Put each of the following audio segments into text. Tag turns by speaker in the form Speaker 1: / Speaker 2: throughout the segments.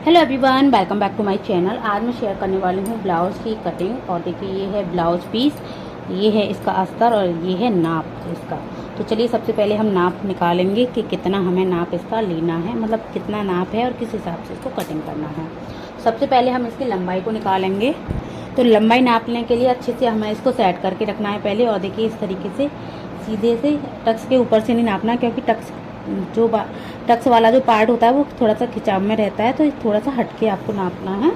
Speaker 1: Hello everyone, welcome back to my channel. आज मैं share करने वाली हूँ ब्लाउज़ की कटिंग। और देखिए ये है ब्लाउज़ पीस, ये है इसका अस्तर और ये है नाप इसका। तो चलिए सबसे पहले हम नाप निकालेंगे कि कितना हमें नाप इसका लेना है, मतलब कितना नाप है और किस हिसाब से इसको कटिंग करना है। सबसे पहले हम इसकी लंबाई को निकालेंगे। तो लंबाई नापने के लिए अच्छे से हमें इसको सेट करके रखना है पहले। और देखिए इस तरीके से सीधे से टक्स के ऊपर से नहीं नापना, क्योंकि टक्स वाला जो पार्ट होता है वो थोड़ा सा खिंचाव में रहता है, तो थोड़ा सा हटके आपको नापना है।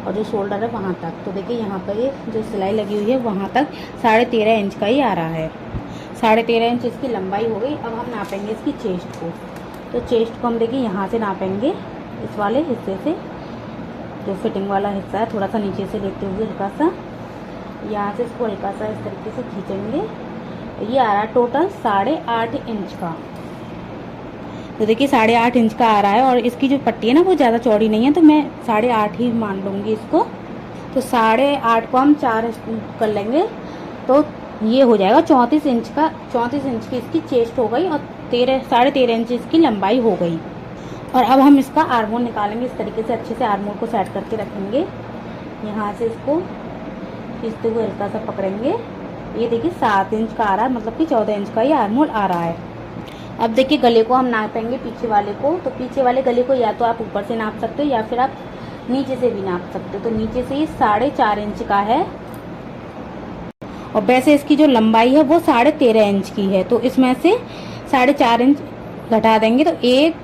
Speaker 1: और जो शोल्डर है वहाँ तक, तो देखिए यहाँ पर ये जो सिलाई लगी हुई है वहाँ तक 13.5 इंच का ही आ रहा है। 13.5 इंच इसकी लंबाई हो गई। अब हम नापेंगे इसकी चेस्ट को। तो चेस्ट को हम देखिए यहाँ से नापेंगे, इस वाले हिस्से से, जो फिटिंग वाला हिस्सा है थोड़ा सा नीचे से लेते हुए हल्का सा यहाँ से इसको हल्का सा इस तरीके से खींचेंगे। ये आ रहा है टोटल 8.5 इंच का। तो देखिए 8.5 इंच का आ रहा है। और इसकी जो पट्टी है ना वो ज़्यादा चौड़ी नहीं है, तो मैं 8.5 ही मान लूँगी इसको। तो 8.5 को हम 4 कर लेंगे, तो ये हो जाएगा 34 इंच का। 34 इंच की इसकी चेस्ट हो गई और 13.5 इंच इसकी लंबाई हो गई। और अब हम इसका आर्मोल निकालेंगे। इस तरीके से अच्छे से आर्मोल को सेट करके रखेंगे। यहाँ से इसको खींचते हुए हल्का सा पकड़ेंगे। ये देखिए 7 इंच का आ रहा है, मतलब कि 14 इंच का ये आर्मोल आ रहा है। अब देखिए गले को हम नापेंगे, पीछे वाले को। तो पीछे वाले गले को या तो आप ऊपर से नाप सकते हो या फिर आप नीचे से भी नाप सकते हो। तो नीचे से ये 4.5 इंच का है और वैसे इसकी जो लंबाई है वो 13.5 इंच की है। तो इसमें से 4.5 इंच घटा देंगे तो 1,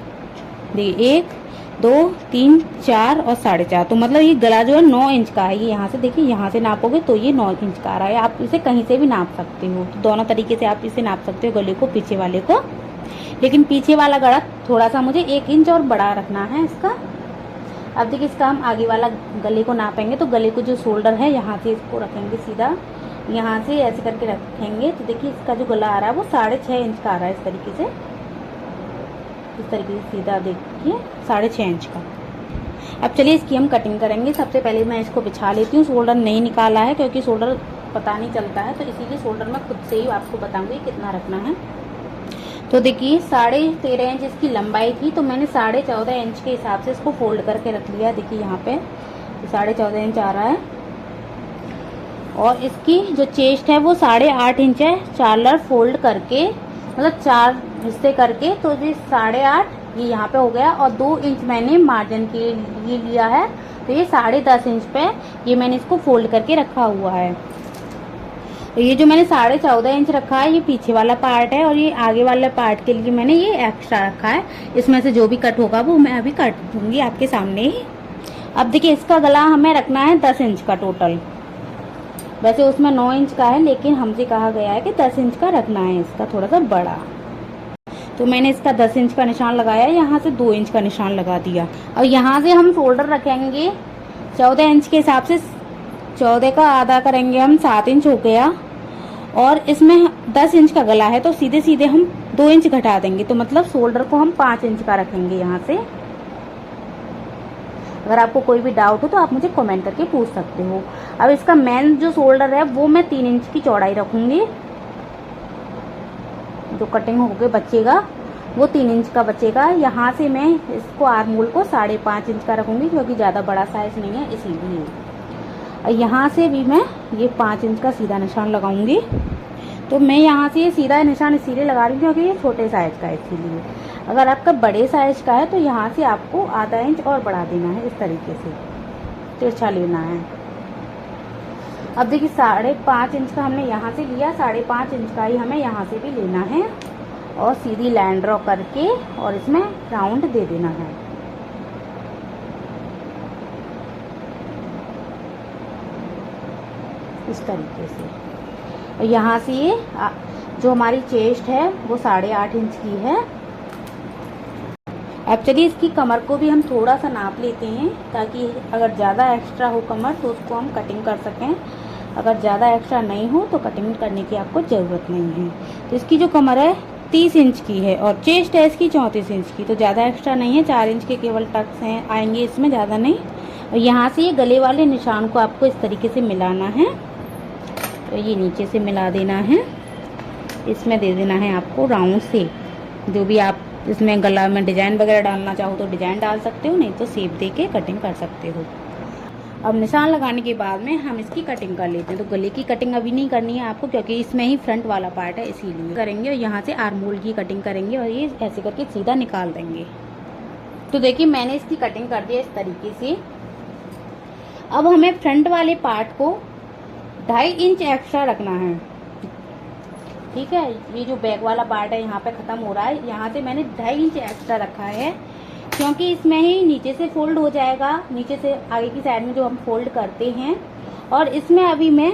Speaker 1: 2, 3, 4 और 4.5। तो मतलब ये गला जो है 9 इंच का है। ये यहाँ से देखिए, यहाँ से नापोगे तो ये 9 इंच का आ रहा है। आप इसे कहीं से भी नाप सकते हो। तो दोनों तरीके से आप इसे नाप सकते हो, गले को, पीछे वाले को। लेकिन पीछे वाला गला थोड़ा सा मुझे 1 इंच और बड़ा रखना है इसका। अब देखिए इसका हम आगे वाला गले को नापेंगे। तो गले को जो शोल्डर है यहाँ से इसको रखेंगे सीधा, यहाँ से ऐसे करके रखेंगे। तो देखिए इसका जो गला आ रहा है वो 6.5 इंच का आ रहा है। इस तरीके से सीधा देखिए 6.5 इंच का। अब चलिए इसकी हम कटिंग करेंगे। सबसे पहले मैं इसको बिछा लेती हूँ। शोल्डर नहीं निकाला है क्योंकि शोल्डर पता नहीं चलता है, तो इसीलिए शोल्डर मैं खुद से ही आपको बताऊंगी कितना रखना है। तो देखिए 13.5 इंच इसकी लंबाई थी, तो मैंने 14.5 इंच के हिसाब से इसको फोल्ड करके रख लिया। देखिए यहाँ पे तो 14.5 इंच आ रहा है। और इसकी जो चेस्ट है वो 8.5 इंच है। 4 फोल्ड करके, मतलब 4 हिस्से करके, तो ये 8.5 ये यहाँ पे हो गया। और 2 इंच मैंने मार्जिन के लिए लिया है, तो ये 10.5 इंच पे ये मैंने इसको फोल्ड करके रखा हुआ है। तो ये जो मैंने 14.5 इंच रखा है ये पीछे वाला पार्ट है, और ये आगे वाला पार्ट के लिए मैंने ये एक्स्ट्रा रखा है। इसमें से जो भी कट होगा वो मैं अभी काट दूंगी आपके सामने ही। अब देखिए इसका गला हमें रखना है 10 इंच का टोटल। वैसे उसमें 9 इंच का है, लेकिन हमसे कहा गया है कि 10 इंच का रखना है, इसका थोड़ा सा बड़ा। तो मैंने इसका 10 इंच का निशान लगाया, यहाँ से 2 इंच का निशान लगा दिया। और यहाँ से हम शोल्डर रखेंगे 14 इंच के हिसाब से। 14 का आधा करेंगे हम, 7 इंच हो गया। और इसमें 10 इंच का गला है, तो सीधे सीधे हम 2 इंच घटा देंगे। तो मतलब शोल्डर को हम 5 इंच का रखेंगे यहाँ से। अगर आपको कोई भी डाउट हो तो आप मुझे कमेंट करके पूछ सकते हो। अब इसका मेन जो शोल्डर है वो मैं 3 इंच की चौड़ाई रखूंगी। जो कटिंग होके बचेगा वो 3 इंच का बचेगा। यहाँ से मैं इसको आर्मोल को 5.5 इंच का रखूंगी, क्योंकि ज़्यादा बड़ा साइज नहीं है इसीलिए। यहाँ से भी मैं ये 5 इंच का सीधा निशान लगाऊंगी। तो मैं यहाँ से ये सीधा निशान इसीलिए लगा रही हूँ क्योंकि ये छोटे साइज का है, इसीलिए। अगर आपका बड़े साइज का है तो यहाँ से आपको आधा इंच और बढ़ा देना है, इस तरीके से तिरछा लेना है। अब देखिए 5.5 इंच का हमने यहाँ से लिया, 5.5 इंच का ही हमें यहाँ से भी लेना है। और सीधी लाइन ड्रॉ करके और इसमें राउंड दे देना है। इस तरीके से। और यहाँ से ये जो हमारी चेस्ट है वो 8.5 इंच की है। अब चलिए इसकी कमर को भी हम थोड़ा सा नाप लेते हैं, ताकि अगर ज़्यादा एक्स्ट्रा हो कमर तो उसको हम कटिंग कर सकें। अगर ज़्यादा एक्स्ट्रा नहीं हो तो कटिंग करने की आपको ज़रूरत नहीं है। तो इसकी जो कमर है 30 इंच की है और चेस्ट है इसकी 34 इंच की। तो ज़्यादा एक्स्ट्रा नहीं है, 4 इंच के केवल टक्स हैं आएंगे इसमें, ज़्यादा नहीं। और यहाँ से ये गले वाले निशान को आपको इस तरीके से मिलाना है। तो ये नीचे से मिला देना है, इसमें दे देना है आपको राउंड से, जो भी आप इसमें गला में डिजाइन वगैरह डालना चाहो तो डिजाइन डाल सकते हो, नहीं तो शेप दे के कटिंग कर सकते हो। अब निशान लगाने के बाद में हम इसकी कटिंग कर लेते हैं। तो गले की कटिंग अभी नहीं करनी है आपको, क्योंकि इसमें ही फ्रंट वाला पार्ट है, इसीलिए करेंगे। और यहाँ से आर्म होल की कटिंग करेंगे और ये ऐसे करके सीधा निकाल देंगे। तो देखिए मैंने इसकी कटिंग कर दी है इस तरीके से। अब हमें फ्रंट वाले पार्ट को 2.5 इंच एक्स्ट्रा रखना है, ठीक है। ये जो बैक वाला पार्ट है यहाँ पे खत्म हो रहा है, यहाँ से मैंने 2.5 इंच एक्स्ट्रा रखा है, क्योंकि इसमें ही नीचे से फोल्ड हो जाएगा, नीचे से आगे की साइड में जो हम फोल्ड करते हैं। और इसमें अभी मैं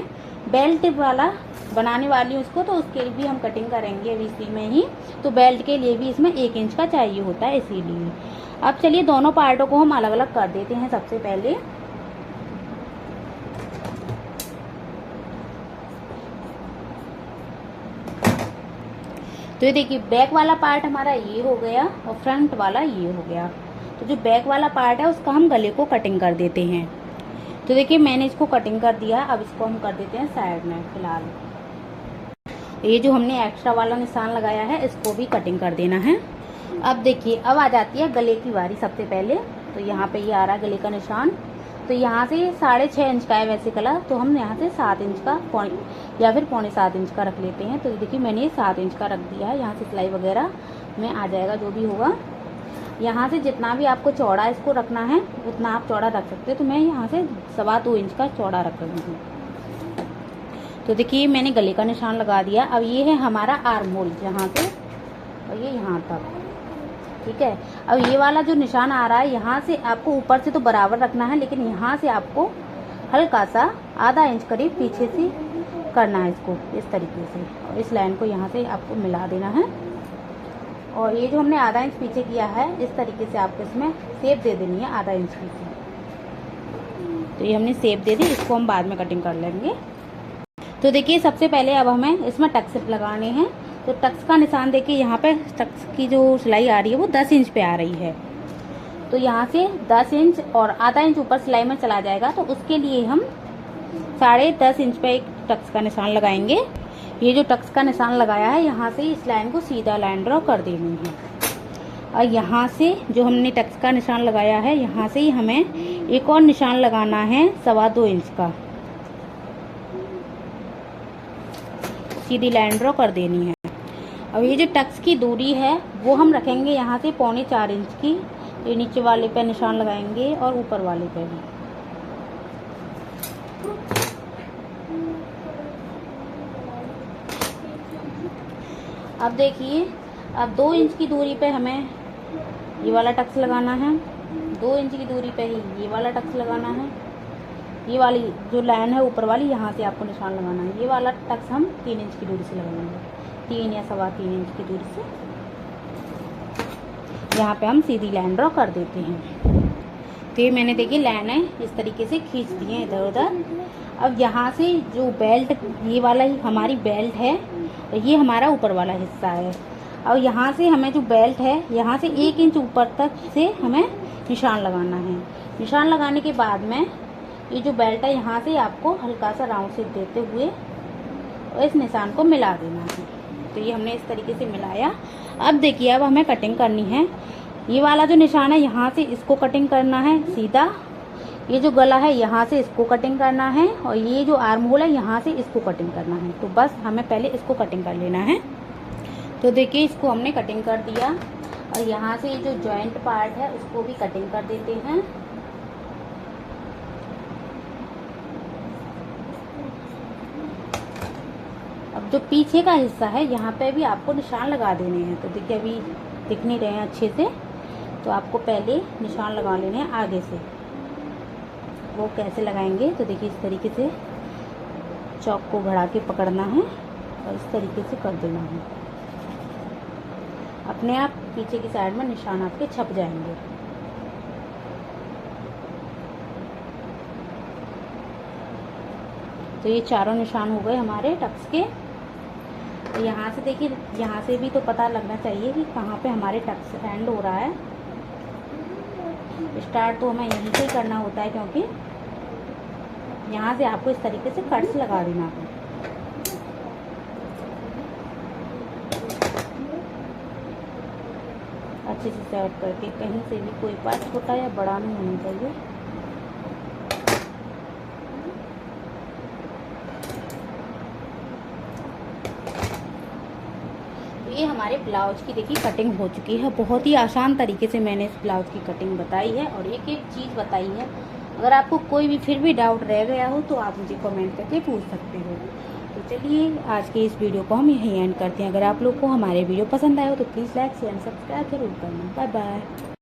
Speaker 1: बेल्ट वाला बनाने वाली हूँ उसको, तो उसके भी हम कटिंग करेंगे अभी इसी में ही। तो बेल्ट के लिए भी इसमें 1 इंच का चाहिए होता है, इसीलिए। अब चलिए दोनों पार्टों को हम अलग अलग कर देते हैं सबसे पहले। तो ये देखिए बैक वाला पार्ट हमारा ये हो गया और फ्रंट वाला ये हो गया। तो जो बैक वाला पार्ट है उसका हम गले को कटिंग कर देते हैं। तो देखिए मैंने इसको कटिंग कर दिया, अब इसको हम कर देते हैं साइड में फिलहाल। ये जो हमने एक्स्ट्रा वाला निशान लगाया है इसको भी कटिंग कर देना है। अब देखिए अब आ जाती है गले की बारी सबसे पहले। तो यहाँ पे ये आ रहा है गले का निशान। तो यहाँ से 6.5 इंच का है वैसे गला, तो हम यहाँ से 7 इंच का या फिर 6.25 इंच का रख लेते हैं। तो देखिए मैंने ये 7 इंच का रख दिया है। यहाँ से सिलाई वगैरह में आ जाएगा जो भी होगा। यहाँ से जितना भी आपको चौड़ा इसको रखना है उतना आप चौड़ा रख सकते हो। तो मैं यहाँ से 2.25 इंच का चौड़ा रख रही हूँ। तो देखिए मैंने गले का निशान लगा दिया। अब ये है हमारा आर्म होल, यहाँ से और ये यहाँ तक, ठीक है। अब ये वाला जो निशान आ रहा है यहाँ से आपको ऊपर से तो बराबर रखना है, लेकिन यहाँ से आपको हल्का सा आधा इंच करीब पीछे से करना है इसको, इस तरीके से। और इस लाइन को यहाँ से आपको मिला देना है। और ये जो हमने आधा इंच पीछे किया है इस तरीके से आपको इसमें शेप दे देनी है आधा इंच पीछे। तो ये हमने शेप दे दी, इसको हम बाद में कटिंग कर लेंगे। तो देखिए सबसे पहले अब हमें इसमें टक्स लगाने हैं। तो टक्स का निशान देखिए यहाँ पे टक्स की जो सिलाई आ रही है वो 10 इंच पे आ रही है। तो यहाँ से 10 इंच और आधा इंच ऊपर सिलाई में चला जाएगा, तो उसके लिए हम 10.5 इंच पे एक टक्स का निशान लगाएंगे। ये जो टक्स का निशान लगाया है यहाँ से इस लाइन को सीधा लाइन ड्रॉ कर देनी है। और यहाँ से जो हमने टक्स का निशान लगाया है यहाँ से ही हमें एक और निशान लगाना है 2.25 इंच का, सीधी लाइन ड्रॉ कर देनी है। अब ये जो टक्स की दूरी है वो हम रखेंगे यहाँ से 3.25 इंच की। ये नीचे वाले पे निशान लगाएंगे और ऊपर वाले पे भी। अब देखिए अब 2 इंच की दूरी पे हमें ये वाला टक्स लगाना है, 2 इंच की दूरी पे ही ये वाला टक्स लगाना है। ये वाली जो लाइन है ऊपर वाली यहाँ से आपको निशान लगाना है। ये वाला टक्स हम 3 इंच की दूरी से लगाएंगे, 3 या 3.25 इंच की दूरी से। यहाँ पे हम सीधी लाइन ड्रॉ कर देते हैं। तो ये मैंने देखिए लाइन है इस तरीके से खींच दी है इधर उधर। अब यहाँ से जो बेल्ट, ये वाला ही हमारी बेल्ट है, तो ये हमारा ऊपर वाला हिस्सा है। और यहाँ से हमें जो बेल्ट है यहाँ से 1 इंच ऊपर तक से हमें निशान लगाना है। निशान लगाने के बाद में ये जो बेल्ट है यहाँ से आपको हल्का सा राउंड शेप देते हुए और इस निशान को मिला देना है। तो ये हमने इस तरीके से मिलाया। अब देखिए अब हमें कटिंग करनी है। ये वाला जो निशान है यहाँ से इसको कटिंग करना है सीधा। ये जो गला है यहाँ से इसको कटिंग करना है और ये जो आर्म होल है यहाँ से इसको कटिंग करना है। तो बस हमें पहले इसको कटिंग कर लेना है। तो देखिए इसको हमने कटिंग कर दिया और यहाँ से ये जो जॉइंट पार्ट है उसको भी कटिंग कर देते हैं। अब जो पीछे का हिस्सा है यहाँ पे भी आपको निशान लगा देने हैं। तो देखिए अभी दिख नहीं रहे हैं अच्छे से, तो आपको पहले निशान लगा लेने हैं आगे से। वो कैसे लगाएंगे तो देखिए इस तरीके से चौक को घड़ा के पकड़ना है और इस तरीके से कर देना है। अपने आप पीछे की साइड में निशान आपके छप जाएंगे। तो ये चारों निशान हो गए हमारे टक्स के। तो यहाँ से देखिए यहाँ से भी तो पता लगना चाहिए कि कहाँ पे हमारे टक्स एंड हो रहा है। स्टार्ट तो हमें यहीं से ही करना होता है, क्योंकि यहाँ से आपको इस तरीके से कट्स लगा देना है। अच्छे से सेट करके, कहीं से भी कोई पार्ट छोटा या बड़ा नहीं होना चाहिए। ये हमारे ब्लाउज की देखिए कटिंग हो चुकी है। बहुत ही आसान तरीके से मैंने इस ब्लाउज की कटिंग बताई है और एक एक चीज़ बताई है। अगर आपको कोई भी फिर भी डाउट रह गया हो तो आप मुझे कमेंट करके पूछ सकते हो। तो चलिए आज के इस वीडियो को हम यहीं एंड करते हैं। अगर आप लोग को हमारे वीडियो पसंद आए हो तो please like share and subscribe जरूर करना। Bye bye.